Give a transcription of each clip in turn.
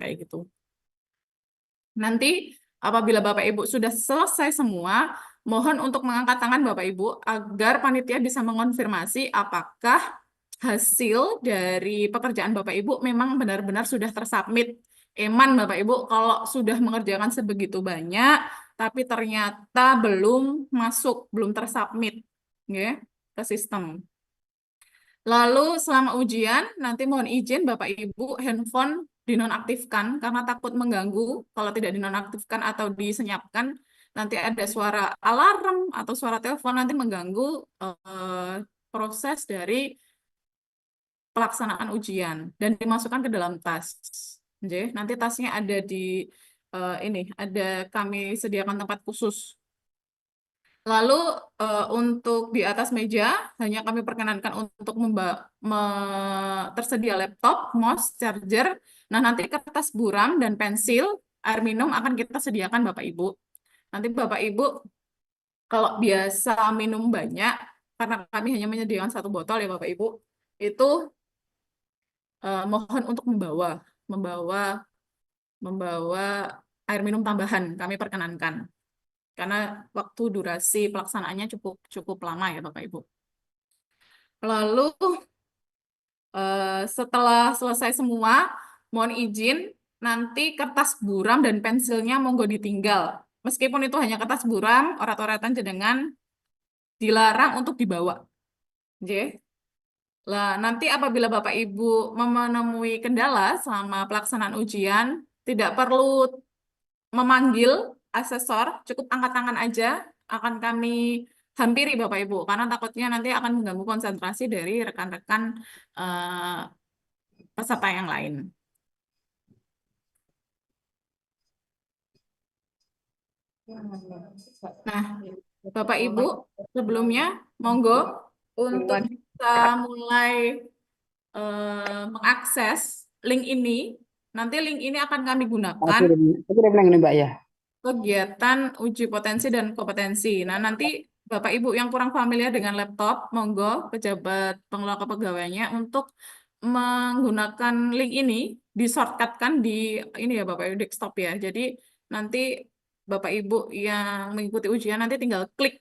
kayak gitu. Nanti apabila Bapak Ibu sudah selesai semua, mohon untuk mengangkat tangan Bapak Ibu agar panitia bisa mengonfirmasi apakah hasil dari pekerjaan Bapak Ibu memang benar-benar sudah tersubmit. Eman Bapak Ibu kalau sudah mengerjakan sebegitu banyak, tapi ternyata belum masuk, belum tersubmit, ya, ke sistem. Lalu selama ujian, nanti mohon izin Bapak Ibu handphone dinonaktifkan karena takut mengganggu. Kalau tidak dinonaktifkan atau disenyapkan, nanti ada suara alarm atau suara telepon nanti mengganggu proses dari pelaksanaan ujian dan dimasukkan ke dalam tas. Oke, nanti tasnya ada di ini, ada kami sediakan tempat khusus. Lalu untuk di atas meja hanya kami perkenankan untuk tersedia laptop, mouse, charger. Nah, nanti kertas buram dan pensil, air minum akan kita sediakan Bapak Ibu. Nanti Bapak Ibu kalau biasa minum banyak, karena kami hanya menyediakan 1 botol ya Bapak Ibu, itu mohon untuk membawa membawa air minum tambahan kami perkenankan karena waktu durasi pelaksanaannya cukup cukup lama ya Bapak Ibu. Lalu setelah selesai semua, mohon izin nanti kertas buram dan pensilnya monggo ditinggal. Meskipun itu hanya kertas buram, orat-oratan jenengan dilarang untuk dibawa. Oke. Lah, nanti apabila Bapak Ibu menemui kendala selama pelaksanaan ujian, tidak perlu memanggil asesor, cukup angkat tangan aja, akan kami hampiri Bapak Ibu, karena takutnya nanti akan mengganggu konsentrasi dari rekan-rekan peserta yang lain. Nah, Bapak Ibu, sebelumnya monggo untuk bisa mulai mengakses link ini. Nanti link ini akan kami gunakan Aku udah bilang ini Mbak ya. kegiatan uji potensi dan kompetensi. Nah, nanti Bapak Ibu yang kurang familiar dengan laptop, monggo pejabat pengelola kepegawaiannya untuk menggunakan link ini di shortcut di ini ya Bapak Ibu desktop ya. Jadi nanti Bapak Ibu yang mengikuti ujian nanti tinggal klik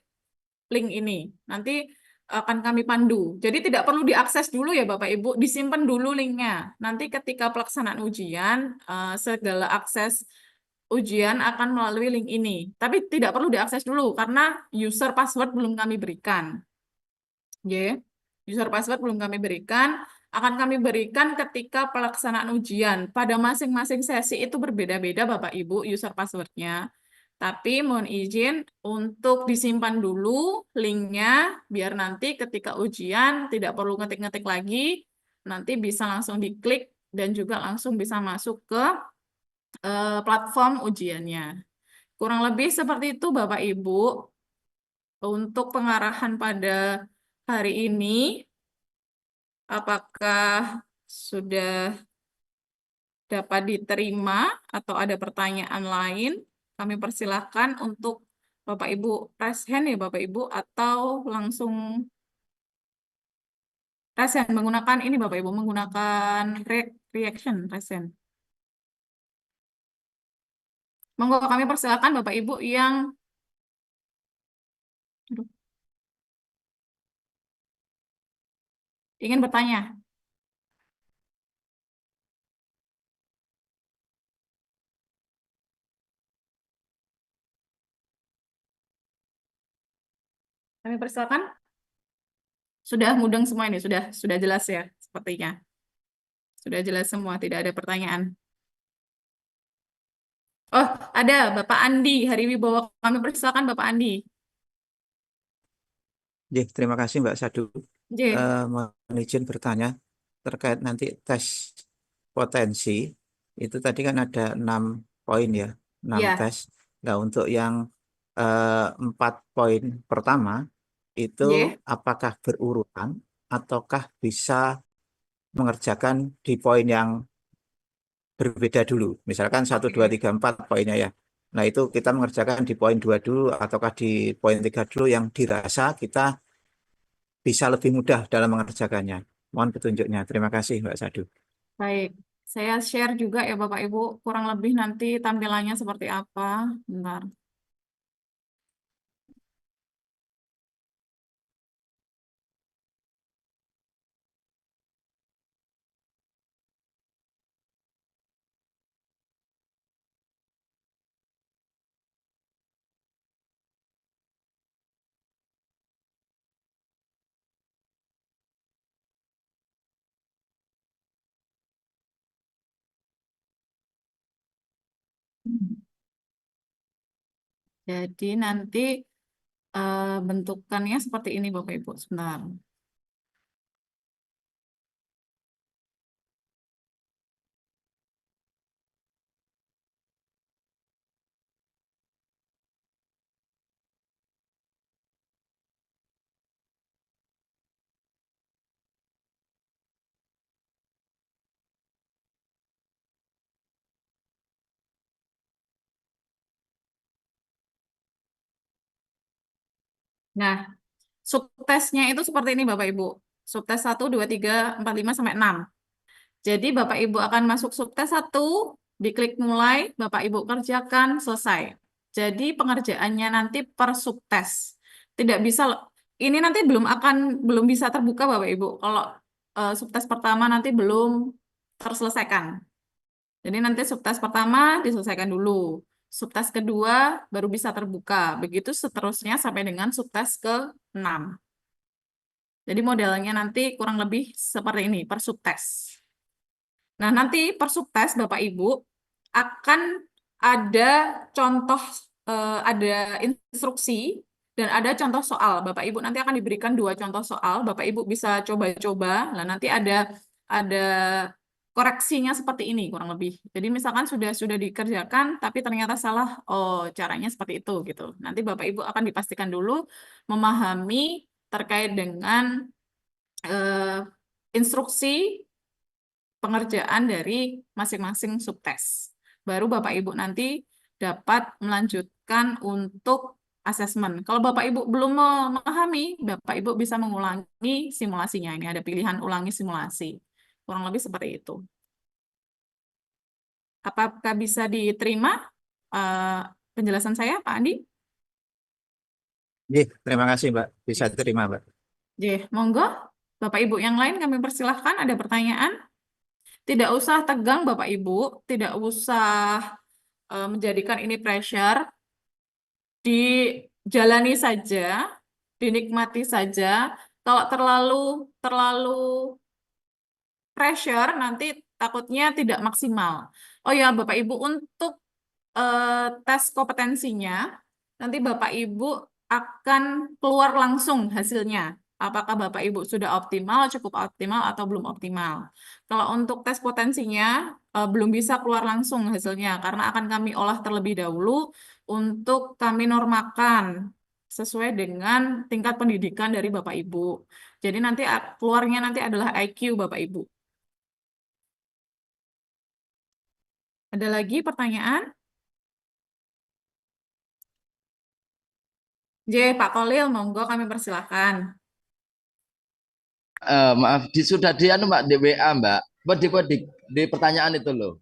link ini. Nanti akan kami pandu. Jadi tidak perlu diakses dulu ya Bapak Ibu, disimpan dulu linknya. Nanti ketika pelaksanaan ujian, segala akses ujian akan melalui link ini. Tapi tidak perlu diakses dulu karena user password belum kami berikan. Ya, user password belum kami berikan. Akan kami berikan ketika pelaksanaan ujian. Pada masing-masing sesi itu berbeda-beda Bapak Ibu user passwordnya. Tapi mohon izin untuk disimpan dulu linknya biar nanti ketika ujian tidak perlu ngetik-ngetik lagi, nanti bisa langsung diklik dan juga langsung bisa masuk ke platform ujiannya. Kurang lebih seperti itu Bapak Ibu untuk pengarahan pada hari ini. Apakah sudah dapat diterima atau ada pertanyaan lain? Kami persilahkan untuk Bapak Ibu raise hand ya Bapak Ibu atau langsung raise hand menggunakan ini Bapak Ibu menggunakan reaction raise hand. Monggo kami persilahkan Bapak Ibu yang ingin bertanya. Kami persilahkan. Sudah mudeng semua ini, sudah jelas ya sepertinya. Sudah jelas semua, tidak ada pertanyaan. Oh, ada Bapak Andi Hari Wibowo. Kami persilakan Bapak Andi. Terima kasih Mbak Sadu. J. Mohon izin bertanya terkait nanti tes potensi. Itu tadi kan ada 6 poin ya, 6 Ya. tes. Nah, untuk yang 4 poin pertama itu Y. apakah berurutan ataukah bisa mengerjakan di poin yang berbeda dulu. Misalkan 1, 2, 3, 4 poinnya ya. Nah, itu kita mengerjakan di poin 2 dulu ataukah di poin 3 dulu yang dirasa kita bisa lebih mudah dalam mengerjakannya. Mohon petunjuknya. Terima kasih Mbak Sadu. Baik. Saya share juga ya Bapak Ibu, kurang lebih nanti tampilannya seperti apa. Bentar. Jadi nanti bentukannya seperti ini Bapak Ibu. Sebentar. Nah, subtesnya itu seperti ini Bapak Ibu. Subtes 1, 2, 3, 4, 5 sampai 6. Jadi Bapak Ibu akan masuk subtes 1, diklik mulai, Bapak Ibu kerjakan, selesai. Jadi pengerjaannya nanti per subtes. Tidak bisa, ini nanti belum bisa terbuka Bapak Ibu. Kalau subtes pertama nanti belum terselesaikan. Jadi nanti subtes pertama diselesaikan dulu. Subtes kedua baru bisa terbuka. Begitu seterusnya sampai dengan subtes ke-6. Jadi modelnya nanti kurang lebih seperti ini, per subtes. Nah, nanti per subtes Bapak Ibu akan ada contoh, ada instruksi dan ada contoh soal. Bapak Ibu nanti akan diberikan 2 contoh soal. Bapak Ibu bisa coba-coba. Nah, nanti ada koreksinya seperti ini kurang lebih. Jadi misalkan sudah dikerjakan tapi ternyata salah, oh caranya seperti itu gitu. Nanti Bapak Ibu akan dipastikan dulu memahami terkait dengan eh, instruksi pengerjaan dari masing-masing subtes. Baru Bapak Ibu nanti dapat melanjutkan untuk asesmen. Kalau Bapak Ibu belum memahami, Bapak Ibu bisa mengulangi simulasinya. Ini ada pilihan ulangi simulasi. Kurang lebih seperti itu. Apakah bisa diterima eh, penjelasan saya, Pak Andi? Iya, terima kasih Mbak. Bisa terima Mbak. Monggo. Bapak Ibu yang lain kami persilahkan ada pertanyaan. Tidak usah tegang Bapak Ibu, tidak usah menjadikan ini pressure, dijalani saja, dinikmati saja. Kalau terlalu terlalu pressure nanti takutnya tidak maksimal. Oh ya, Bapak Ibu untuk tes kompetensinya nanti Bapak Ibu akan keluar langsung hasilnya. Apakah Bapak Ibu sudah optimal, cukup optimal atau belum optimal. Kalau untuk tes potensinya belum bisa keluar langsung hasilnya karena akan kami olah terlebih dahulu untuk kami normakan sesuai dengan tingkat pendidikan dari Bapak Ibu. Jadi nanti keluarnya nanti adalah IQ Bapak Ibu. Ada lagi pertanyaan? Pak Kolil, monggo kami persilahkan. Maaf, sudah di anu Mbak di WA Mbak. Di pertanyaan itu loh.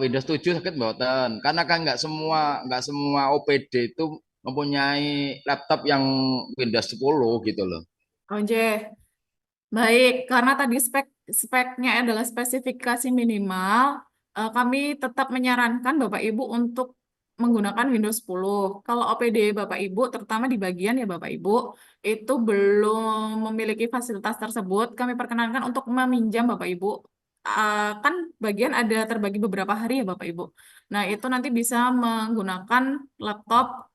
Windows 7 sakit mboten. Karena kan nggak semua OPD itu mempunyai laptop yang Windows 10 gitu loh. Oh, baik, karena tadi speknya adalah spesifikasi minimal, kami tetap menyarankan Bapak Ibu untuk menggunakan Windows 10. Kalau OPD Bapak Ibu, terutama di bagian ya Bapak Ibu, itu belum memiliki fasilitas tersebut, kami perkenankan untuk meminjam Bapak Ibu. Kan bagian ada terbagi beberapa hari ya Bapak Ibu. Nah, itu nanti bisa menggunakan laptop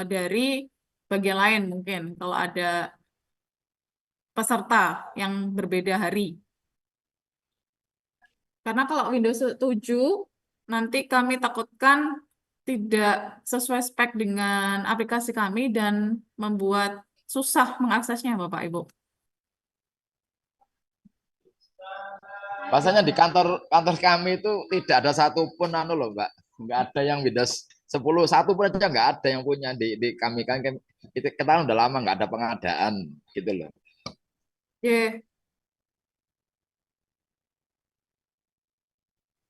dari bagian lain mungkin, kalau ada peserta yang berbeda hari. Karena kalau Windows 7 nanti kami takutkan tidak sesuai spek dengan aplikasi kami dan membuat susah mengaksesnya, Bapak Ibu. Rasanya di kantor kantor kami itu tidak ada satupun anu loh Mbak. Nggak ada yang Windows 10 satu pun aja nggak ada yang punya di kami kan itu kita udah lama nggak ada pengadaan gitu loh. Oke,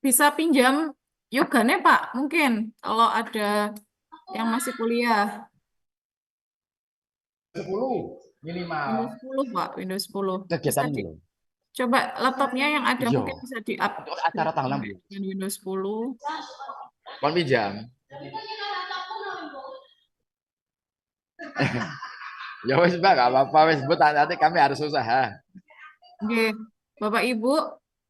bisa pinjam yogane Pak, mungkin kalau ada yang masih kuliah. 10 minimal Windows 10 Pak, Windows 10. Bisa kegiatan di, dulu. coba laptopnya yang ada Iya, mungkin bisa untuk acara tanggal di-upgrade 16. dengan Windows 10. Kon pinjam. Ya wes Mbak, gak apa-apa wes Bu, nanti kami harus usaha. Oke, Bapak Ibu,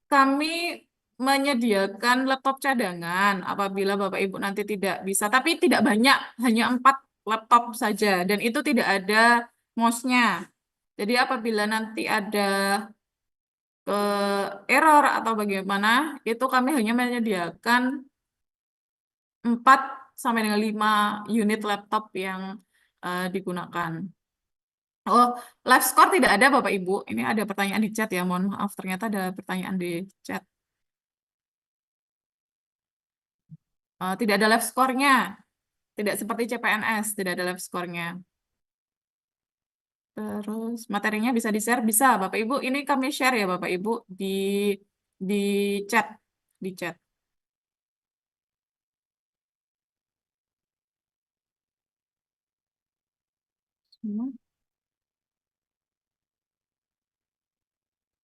kami menyediakan laptop cadangan apabila Bapak Ibu nanti tidak bisa, tapi tidak banyak, hanya 4 laptop saja, dan itu tidak ada mouse-nya. Jadi apabila nanti ada error atau bagaimana, itu kami hanya menyediakan 4 sampai dengan 5 unit laptop yang digunakan. Oh, live score tidak ada Bapak Ibu. Ini ada pertanyaan di chat ya, mohon maaf. Ternyata ada pertanyaan di chat. Tidak ada live score-nya. Tidak seperti CPNS, tidak ada live score-nya. Terus materinya bisa di-share? Bisa, Bapak Ibu. Ini kami share ya Bapak Ibu di chat. Di chat.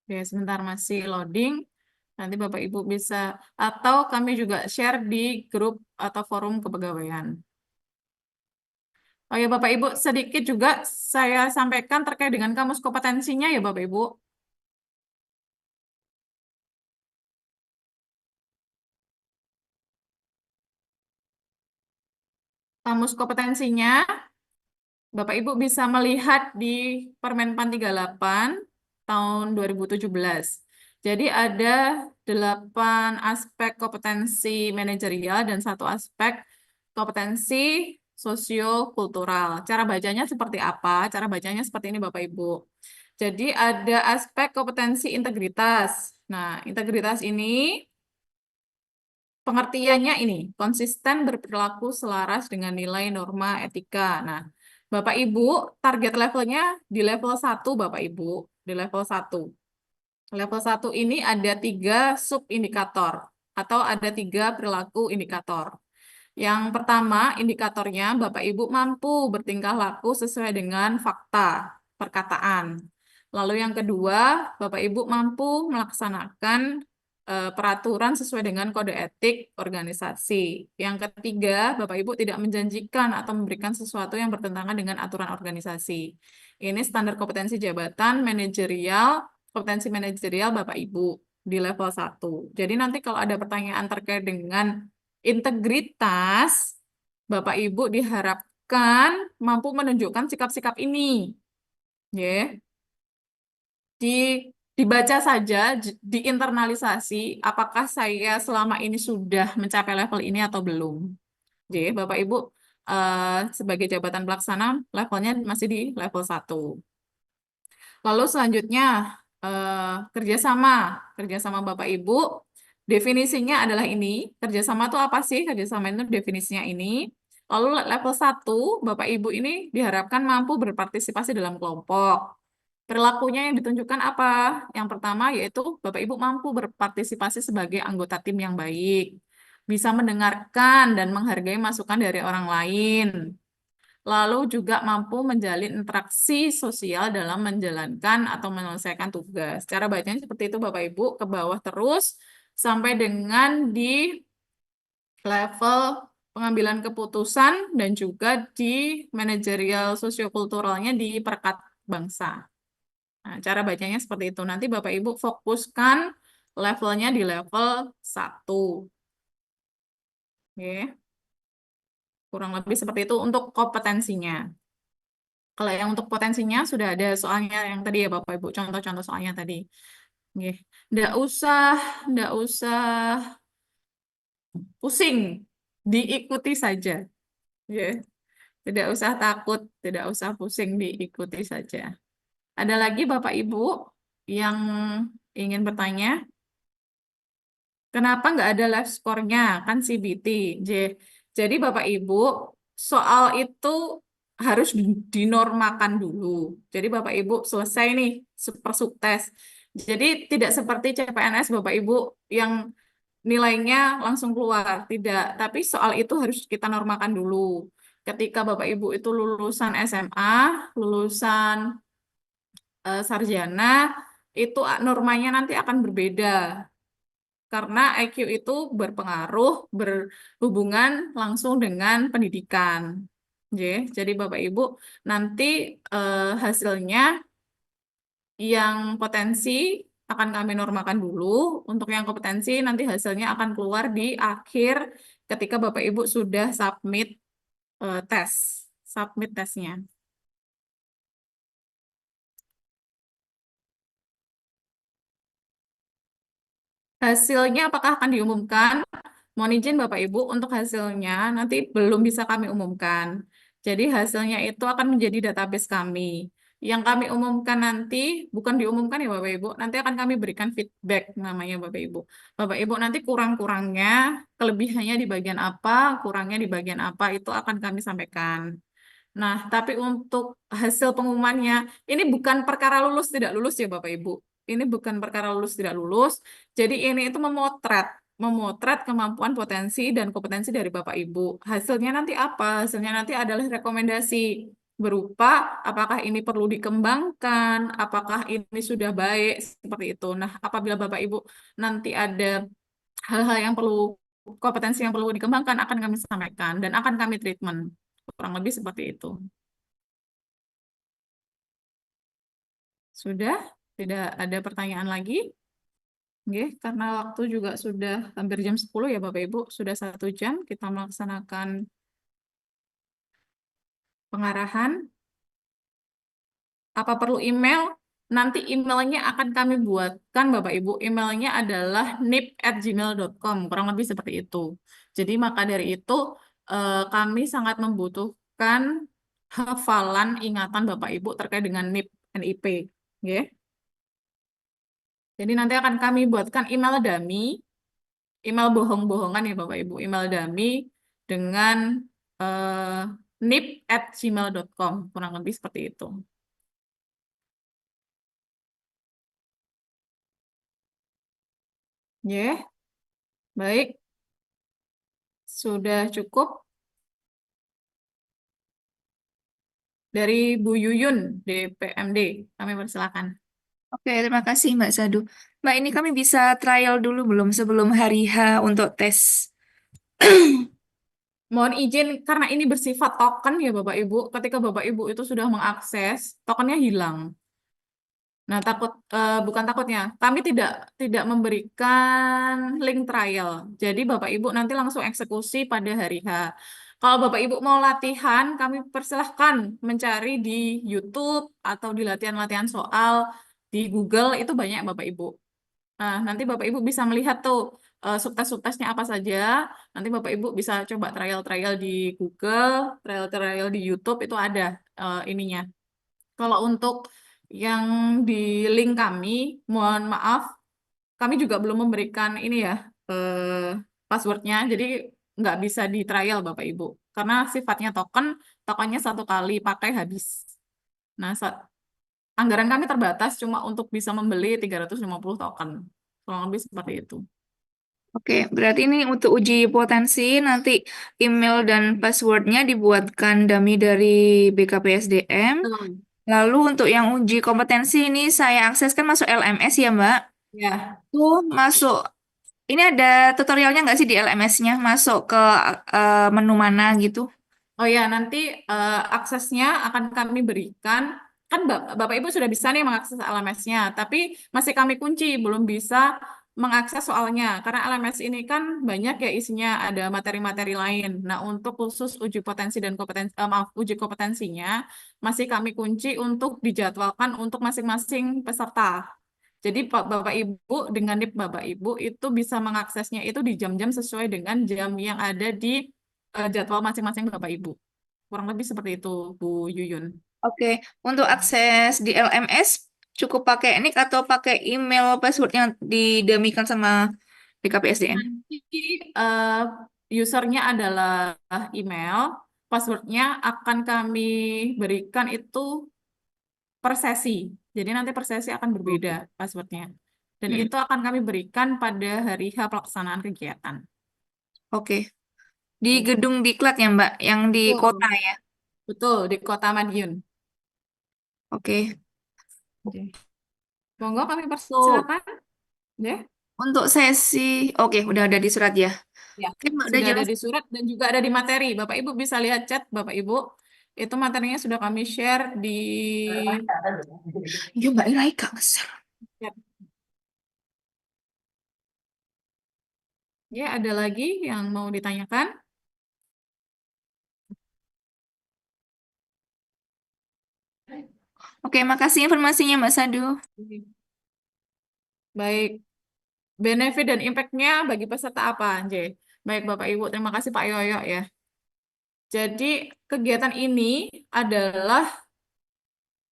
Oke, sebentar masih loading. Nanti Bapak Ibu bisa, atau kami juga share di grup atau forum kepegawaian. Oh ya Bapak Ibu, sedikit juga saya sampaikan terkait dengan kamus kompetensinya ya Bapak Ibu. Kamus kompetensinya, Bapak Ibu bisa melihat di Permenpan 38 tahun 2017. Jadi ada 8 aspek kompetensi manajerial dan 1 aspek kompetensi sosio-kultural. Cara bacanya seperti apa? Cara bacanya seperti ini Bapak Ibu. Jadi ada aspek kompetensi integritas. Nah, integritas ini pengertiannya ini, konsisten berperilaku selaras dengan nilai norma etika. Nah, Bapak Ibu, target levelnya di level 1, Bapak Ibu, di level 1. Level 1 ini ada 3 sub-indikator atau ada 3 perilaku indikator. Yang pertama, indikatornya Bapak Ibu mampu bertingkah laku sesuai dengan fakta, perkataan. Lalu yang kedua, Bapak Ibu mampu melaksanakan peraturan sesuai dengan kode etik organisasi. Yang ketiga, Bapak Ibu tidak menjanjikan atau memberikan sesuatu yang bertentangan dengan aturan organisasi. Ini standar kompetensi jabatan manajerial, kompetensi manajerial Bapak Ibu di level 1. Jadi nanti kalau ada pertanyaan terkait dengan integritas, Bapak Ibu diharapkan mampu menunjukkan sikap-sikap ini. Ya. Di dibaca saja, diinternalisasi, apakah saya selama ini sudah mencapai level ini atau belum. Jadi, Bapak Ibu sebagai jabatan pelaksana levelnya masih di level 1. Lalu selanjutnya kerjasama. Kerjasama Bapak Ibu, definisinya adalah ini. Kerjasama itu apa sih? Kerjasama itu definisinya ini. Lalu level 1, Bapak Ibu ini diharapkan mampu berpartisipasi dalam kelompok. Perilakunya yang ditunjukkan apa? Yang pertama yaitu Bapak Ibu mampu berpartisipasi sebagai anggota tim yang baik, bisa mendengarkan dan menghargai masukan dari orang lain, lalu juga mampu menjalin interaksi sosial dalam menjalankan atau menyelesaikan tugas. Cara bacanya seperti itu Bapak Ibu, ke bawah terus sampai dengan di level pengambilan keputusan dan juga di manajerial sosiokulturalnya di perekat bangsa. Nah, cara bacanya seperti itu. Nanti Bapak Ibu fokuskan levelnya di level 1. Oke. Kurang lebih seperti itu untuk kompetensinya. Kalau yang untuk potensinya sudah ada soalnya yang tadi ya Bapak Ibu, contoh-contoh soalnya tadi. Oke. Nggak usah pusing, diikuti saja. Ya. Tidak usah takut, tidak usah pusing, diikuti saja. Ada lagi Bapak Ibu yang ingin bertanya? Kenapa nggak ada live score-nya? Kan CBT. Jadi Bapak Ibu, soal itu harus dinormakan dulu. Jadi Bapak Ibu selesai nih per subtes. Jadi tidak seperti CPNS Bapak Ibu yang nilainya langsung keluar. Tidak, tapi soal itu harus kita normakan dulu. Ketika Bapak Ibu itu lulusan SMA, lulusan sarjana, itu normanya nanti akan berbeda. Karena IQ itu berpengaruh, berhubungan langsung dengan pendidikan. Oke, jadi Bapak Ibu nanti hasilnya yang potensi akan kami normakan dulu. Untuk yang kompetensi nanti hasilnya akan keluar di akhir ketika Bapak Ibu sudah tes, submit tesnya. Hasilnya apakah akan diumumkan? Mohon izin Bapak Ibu, untuk hasilnya nanti belum bisa kami umumkan. Jadi hasilnya itu akan menjadi database kami. Yang kami umumkan nanti, bukan diumumkan ya Bapak Ibu, nanti akan kami berikan feedback namanya Bapak Ibu. Bapak Ibu nanti kurang-kurangnya, kelebihannya di bagian apa, kurangnya di bagian apa, itu akan kami sampaikan. Nah, tapi untuk hasil pengumumannya, ini bukan perkara lulus tidak lulus ya Bapak Ibu. Ini bukan perkara lulus tidak lulus. Jadi ini itu memotret kemampuan potensi dan kompetensi dari Bapak Ibu. Hasilnya nanti apa? Hasilnya nanti adalah rekomendasi berupa apakah ini perlu dikembangkan, apakah ini sudah baik seperti itu. Nah, apabila Bapak Ibu nanti ada hal-hal yang perlu kompetensi yang perlu dikembangkan akan kami sampaikan dan akan kami treatment. Kurang lebih seperti itu. Sudah? Tidak ada pertanyaan lagi? Oke, karena waktu juga sudah hampir jam 10 ya Bapak Ibu, sudah 1 jam kita melaksanakan pengarahan. Apa perlu email? Nanti emailnya akan kami buatkan Bapak Ibu. Emailnya adalah nip@gmail.com, kurang lebih seperti itu. Jadi maka dari itu kami sangat membutuhkan hafalan ingatan Bapak Ibu terkait dengan NIP. Oke. Jadi nanti akan kami buatkan email dummy, email bohong-bohongan ya Bapak Ibu, email dummy dengan nip@gmail.com, kurang lebih seperti itu. Ya, baik. Sudah cukup dari Bu Yuyun, DPMD. Kami persilakan. Oke, terima kasih Mbak Sadu. Mbak, ini kami bisa trial dulu belum sebelum hari H untuk tes? Mohon izin, karena ini bersifat token ya Bapak Ibu, ketika Bapak Ibu itu sudah mengakses, tokennya hilang. Nah, bukan takutnya, kami tidak memberikan link trial. Jadi Bapak Ibu nanti langsung eksekusi pada hari H. Kalau Bapak Ibu mau latihan, kami persilahkan mencari di YouTube atau di latihan-latihan soal di Google, itu banyak Bapak Ibu. Nah, nanti Bapak Ibu bisa melihat tuh subtes-subtesnya apa saja. Nanti Bapak Ibu bisa coba trial-trial di Google, trial-trial di YouTube, itu ada ininya. Kalau untuk yang di link kami, mohon maaf, kami juga belum memberikan ini ya, passwordnya, jadi nggak bisa di trial Bapak Ibu. Karena sifatnya token, tokennya 1 kali pakai habis. Nah, anggaran kami terbatas cuma untuk bisa membeli 350 token. Kurang lebih seperti itu. Oke, berarti ini untuk uji potensi nanti email dan passwordnya dibuatkan dummy dari BKPSDM. Lalu untuk yang uji kompetensi ini saya akses kan masuk LMS ya Mbak. Ya. Tuh masuk, ini ada tutorialnya nggak sih di LMS-nya? Masuk ke menu mana gitu? Oh ya, nanti aksesnya akan kami berikan. Kan Bapak Ibu sudah bisa nih mengakses LMS-nya, tapi masih kami kunci, belum bisa mengakses soalnya. Karena LMS ini kan banyak ya isinya, ada materi-materi lain. Nah, untuk khusus uji potensi dan kompetensi, uji kompetensinya, masih kami kunci untuk dijadwalkan untuk masing-masing peserta. Jadi Bapak Ibu dengan NIP Bapak Ibu itu bisa mengaksesnya itu di jam-jam sesuai dengan jam yang ada di jadwal masing-masing Bapak Ibu. Kurang lebih seperti itu, Bu Yuyun. Oke, untuk akses di LMS cukup pakai nick atau pakai email password yang didemikan sama BKPSDM? Nanti usernya adalah email, passwordnya akan kami berikan itu per sesi. Jadi nanti per sesi akan berbeda passwordnya. Dan itu akan kami berikan pada hari H pelaksanaan kegiatan. Oke. Di gedung Diklat ya, Mbak, yang di kota Betul. ya. Betul, di Kota Madiun. Oke. Oke. Monggo kami Untuk persilakan. Ya. untuk sesi, oke, udah ada di surat ya. Ya, Oke, Mbak, udah sudah ada jelas. di surat dan juga ada di materi. Bapak Ibu bisa lihat chat Bapak Ibu. Itu materinya sudah kami share di Iya, Mbak Iraika ngeser. chat. Ya, ada lagi yang mau ditanyakan? Oke, makasih informasinya, Mbak Sadu. Baik, benefit dan impact-nya bagi peserta apa, J? Baik, Bapak Ibu, terima kasih Pak Yoyo ya. Jadi, kegiatan ini adalah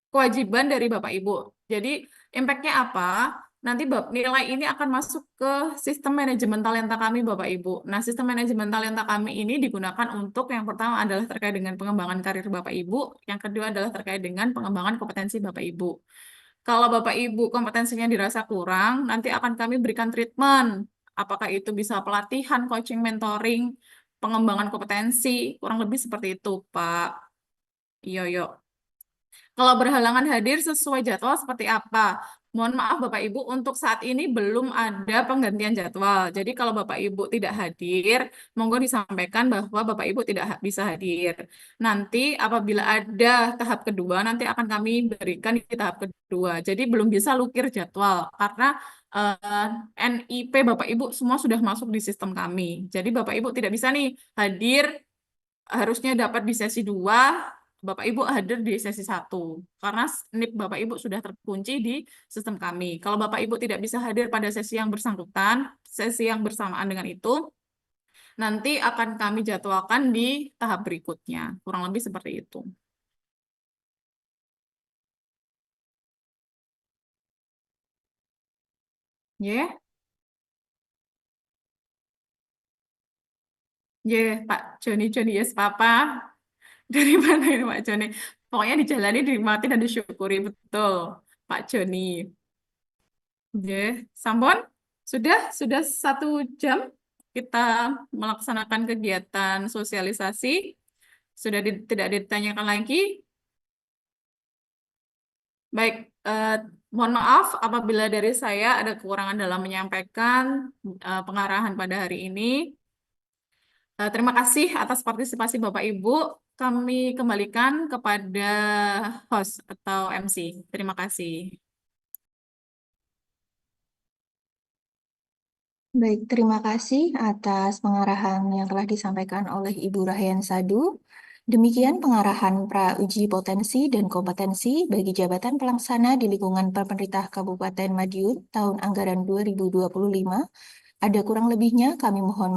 kewajiban dari Bapak Ibu. Jadi, impact-nya apa? Nanti nilai ini akan masuk ke sistem manajemen talenta kami, Bapak Ibu. Nah, sistem manajemen talenta kami ini digunakan untuk yang pertama adalah terkait dengan pengembangan karir Bapak Ibu, yang kedua adalah terkait dengan pengembangan kompetensi Bapak Ibu. Kalau Bapak Ibu kompetensinya dirasa kurang, nanti akan kami berikan treatment. Apakah itu bisa pelatihan, coaching, mentoring, pengembangan kompetensi, kurang lebih seperti itu, Pak Yoyo. Kalau berhalangan hadir sesuai jadwal seperti apa? Mohon maaf Bapak Ibu, untuk saat ini belum ada penggantian jadwal. Jadi kalau Bapak Ibu tidak hadir, monggo disampaikan bahwa Bapak Ibu tidak bisa hadir. Nanti apabila ada tahap kedua, nanti akan kami berikan di tahap kedua. Jadi belum bisa lukir jadwal karena NIP Bapak Ibu semua sudah masuk di sistem kami. Jadi Bapak Ibu tidak bisa nih hadir harusnya dapat di sesi 2, Bapak Ibu hadir di sesi 1. Karena NIP Bapak Ibu sudah terkunci di sistem kami. Kalau Bapak Ibu tidak bisa hadir pada sesi yang bersangkutan, sesi yang bersamaan dengan itu, nanti akan kami jadwalkan di tahap berikutnya. Kurang lebih seperti itu. Ya, ya, Pak Joni, yes, Papa. Dari mana ini Pak Joni? Pokoknya dijalani, dinikmati, dan disyukuri. Betul, Pak Joni. Ya, sampun. Sudah 1 jam kita melaksanakan kegiatan sosialisasi. Tidak ditanyakan lagi. Baik, mohon maaf apabila dari saya ada kekurangan dalam menyampaikan pengarahan pada hari ini. Terima kasih atas partisipasi Bapak Ibu. Kami kembalikan kepada host atau MC. Terima kasih. Baik, terima kasih atas pengarahan yang telah disampaikan oleh Ibu Rahyan Sadu. Demikian pengarahan pra-uji potensi dan kompetensi bagi jabatan pelaksana di lingkungan pemerintah Kabupaten Madiun tahun anggaran 2025. Ada kurang lebihnya kami mohon